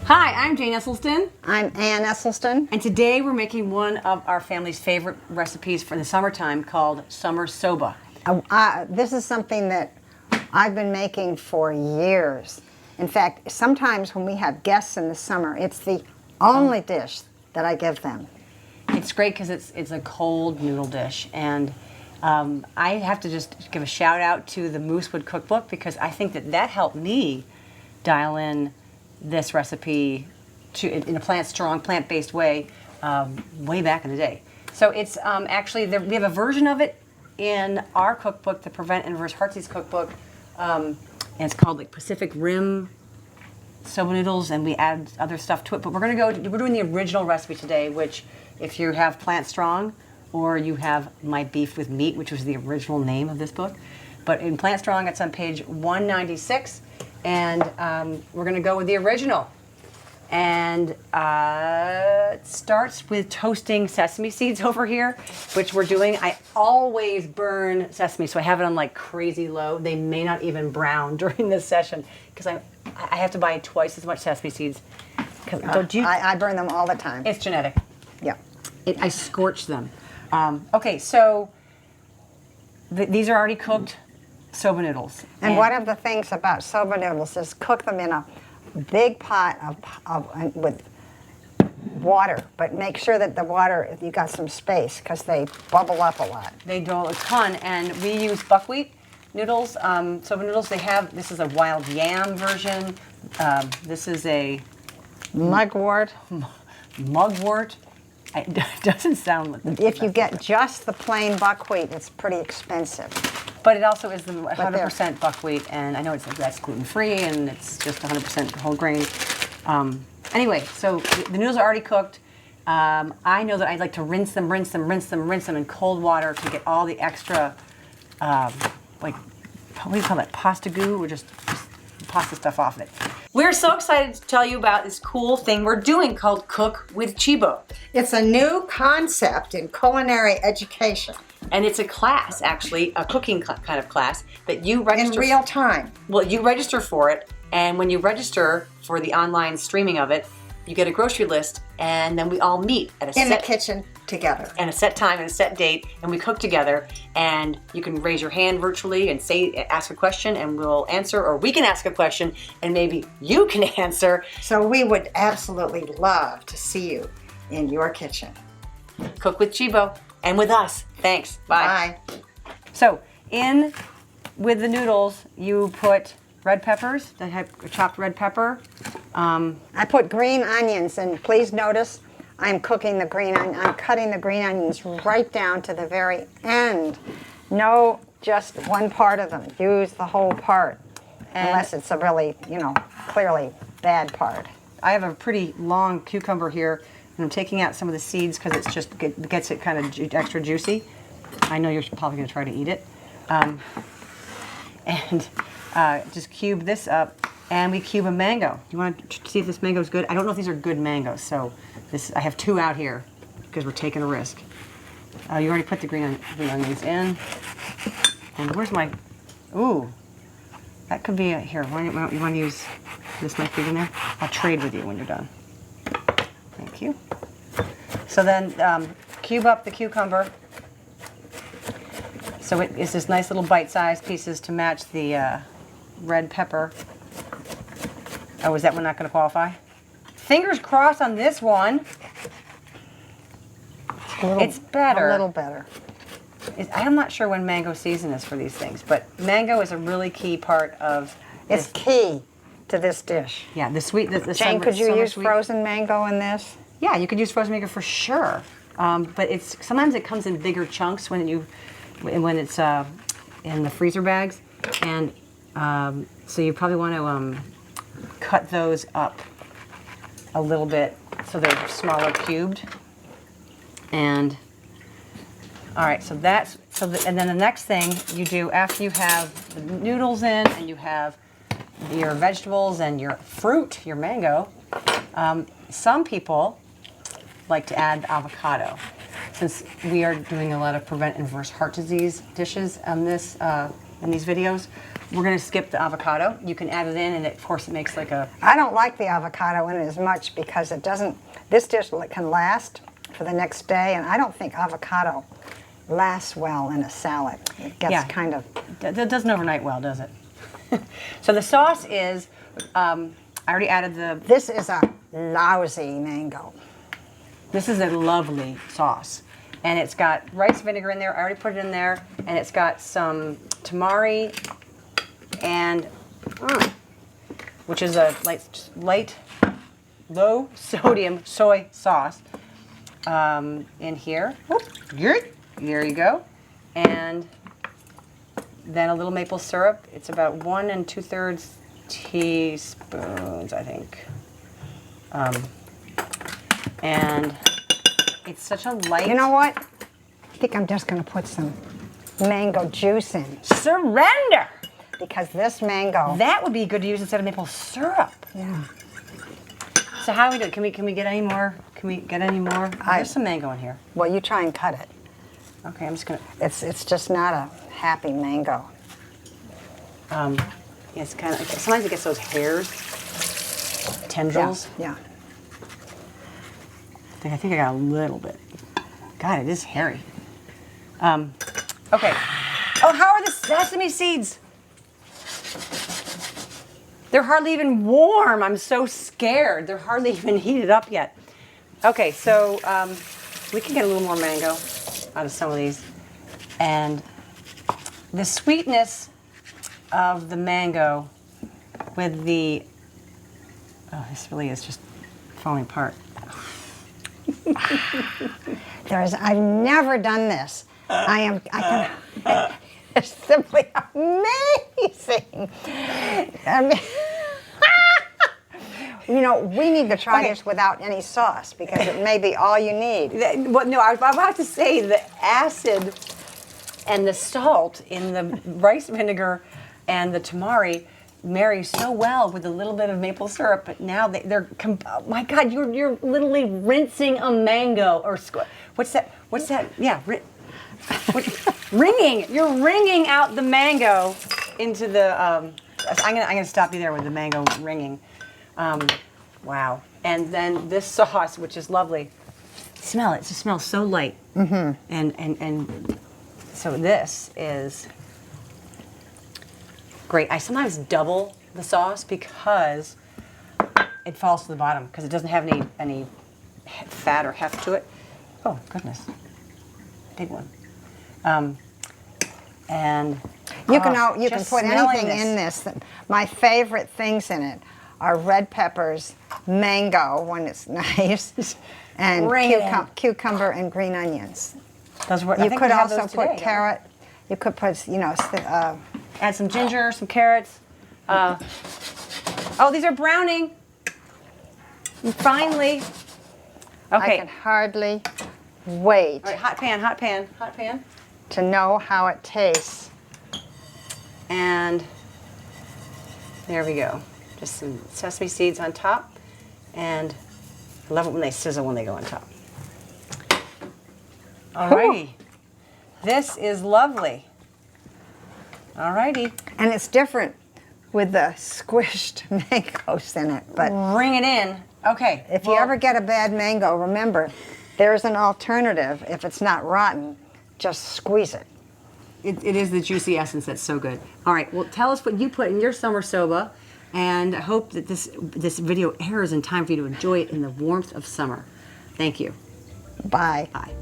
Hi, I'm Jane Esselstyn. I'm Ann Esselstyn. And today we're making one of our family's favorite recipes for the summertime called Summer Soba. This is something that I've been making for years. In fact, sometimes when we have guests in the summer, it's the only dish that I give them. It's great because it's a cold noodle dish. And I have to just give a shout out to the Moosewood Cookbook because I think that helped me dial in this recipe in a plant-based way way back in the day. So it's actually, we have a version of it in our cookbook, the Prevent and Reverse Heart Disease Cookbook, and it's called like Pacific Rim Soba Noodles, and we add other stuff to it. But we're doing the original recipe today, which if you have Plant Strong or you have My Beef with Meat, which was the original name of this book. But in Plant Strong, it's on page 196. And we're going to go with the original. And it starts with toasting sesame seeds over here, which we're doing. I always burn sesame, so I have it on like crazy low. They may not even brown during this session because I have to buy twice as much sesame seeds. I burn them all the time. It's genetic. Yeah. I scorch them. Okay, so these are already cooked soba noodles. And one of the things about soba noodles is cook them in a big pot with water, but make sure that the water, you got some space because they bubble up a lot. They do a ton, and we use buckwheat noodles, soba noodles. This is a wild yam version. This is a mugwort. Mugwort. It doesn't sound like if you get just the plain buckwheat, it's pretty expensive. But it also is the 100% buckwheat, and I know that's gluten-free, and it's just 100% whole grain. Anyway, so the noodles are already cooked. I know that I like to rinse them in cold water to get all the extra, what do you call that, pasta goo, or just pasta stuff off of it. We're so excited to tell you about this cool thing we're doing called Cook with Chibo. It's a new concept in culinary education. And it's a class, actually, a cooking kind of class that you register in real time. Well, you register for it, and when you register for the online streaming of it, you get a grocery list, and then we all meet at in the kitchen together. And a set time and a set date, and we cook together. And you can raise your hand virtually and ask a question, and we'll answer, or we can ask a question, and maybe you can answer. So we would absolutely love to see you in your kitchen. Cook with Chibo. And with us. Thanks. Bye. Bye. So, with the noodles, you put red peppers, chopped red pepper. I put green onions, and please notice I'm cooking the green onion. I'm cutting the green onions right down to the very end. No, just one part of them. Use the whole part, unless it's a really, clearly bad part. I have a pretty long cucumber here. And I'm taking out some of the seeds because it's just gets it kind of extra juicy. I know you're probably going to try to eat it. And just cube this up, and we cube a mango. You want to see if this mango is good? I don't know if these are good mangoes, so I have two out here because we're taking a risk. You already put the green onions in. And where's my? Ooh, that could be here. You want to use this knife in there? I'll trade with you when you're done. Thank you. So then cube up the cucumber. So it's this nice little bite-sized pieces to match the red pepper. Oh, is that one not going to qualify? Fingers crossed on this one. It's better. A little better. I'm not sure when mango season is for these things, but mango is a really key part of It's key to this dish. Yeah, the sweet. Jane, could you use frozen mango in this? Yeah, you could use frozen mango for sure. But sometimes it comes in bigger chunks when it's in the freezer bags, and so you probably want to cut those up a little bit so they're smaller cubed. And all right, and then the next thing you do after you have the noodles in and you have your vegetables and your fruit, your mango, some people like to add since we are doing a lot of prevent and reverse heart disease dishes on this in these videos. We're gonna skip the avocado. You can add it in, and of course it makes like a. I don't like the avocado in it as much because it doesn't, this dish can last for the next day, and I don't think avocado lasts well in a salad. It gets kind of... That doesn't overnight well, does it? So the sauce is, I already added the... This is a lousy mango. This is a lovely sauce. And it's got rice vinegar in there. I already put it in there. And it's got some tamari and, which is a light, low sodium soy sauce in here. There you go. And then a little maple syrup. It's about 1 2/3 teaspoons, I think. And it's such a light... You know what? I think I'm just going to put some mango juice in. Surrender! Because this mango... That would be good to use instead of maple syrup. Yeah. So how do we do it? Can we get any more? Can we get any more? There's some mango in here. Well, you try and cut it. Okay, I'm just going to... It's just not a happy mango. It's kind of... Sometimes it gets those hairs, tendrils. Yeah. I think I got a little bit. God, it is hairy. Okay. Oh, how are the sesame seeds? They're hardly even warm. I'm so scared. They're hardly even heated up yet. Okay, so we can get a little more mango out of some of these. And the sweetness of the mango with the... Oh, this really is just falling apart. I've never done this. It's simply amazing. I mean, you know, we need to try this without any sauce because it may be all you need. Well, no, I was about to say the acid and the salt in the rice vinegar and the tamari marry so well with a little bit of maple syrup, but now oh my God, you're literally rinsing a mango or what's that? Yeah, wringing. You're wringing out the mango into the. I'm gonna stop you there with the mango wringing. Wow. And then this sauce, which is lovely. Smell it. It just smells so light. Mm-hmm. And so this is great. I sometimes double the sauce because it falls to the bottom because it doesn't have any fat or heft to it. Oh goodness, big one. And you can put anything in this. My favorite things in it are red peppers, mango when it's nice, and cucumber and green onions. You could also put carrot. You could put, add some ginger, some carrots. Oh, these are browning. Finally. Okay. I can hardly wait. All right, hot pan. To know how it tastes. And there we go. Just some sesame seeds on top. And I love it when they sizzle when they go on top. All righty. This is lovely. All righty. And it's different with the squished mangoes in it. But bring it in. Okay. If you ever get a bad mango, remember, there's an alternative. If it's not rotten, just squeeze it. It is the juicy essence that's so good. All right. Well, tell us what you put in your summer soba. And I hope that this video airs in time for you to enjoy it in the warmth of summer. Thank you. Bye. Bye.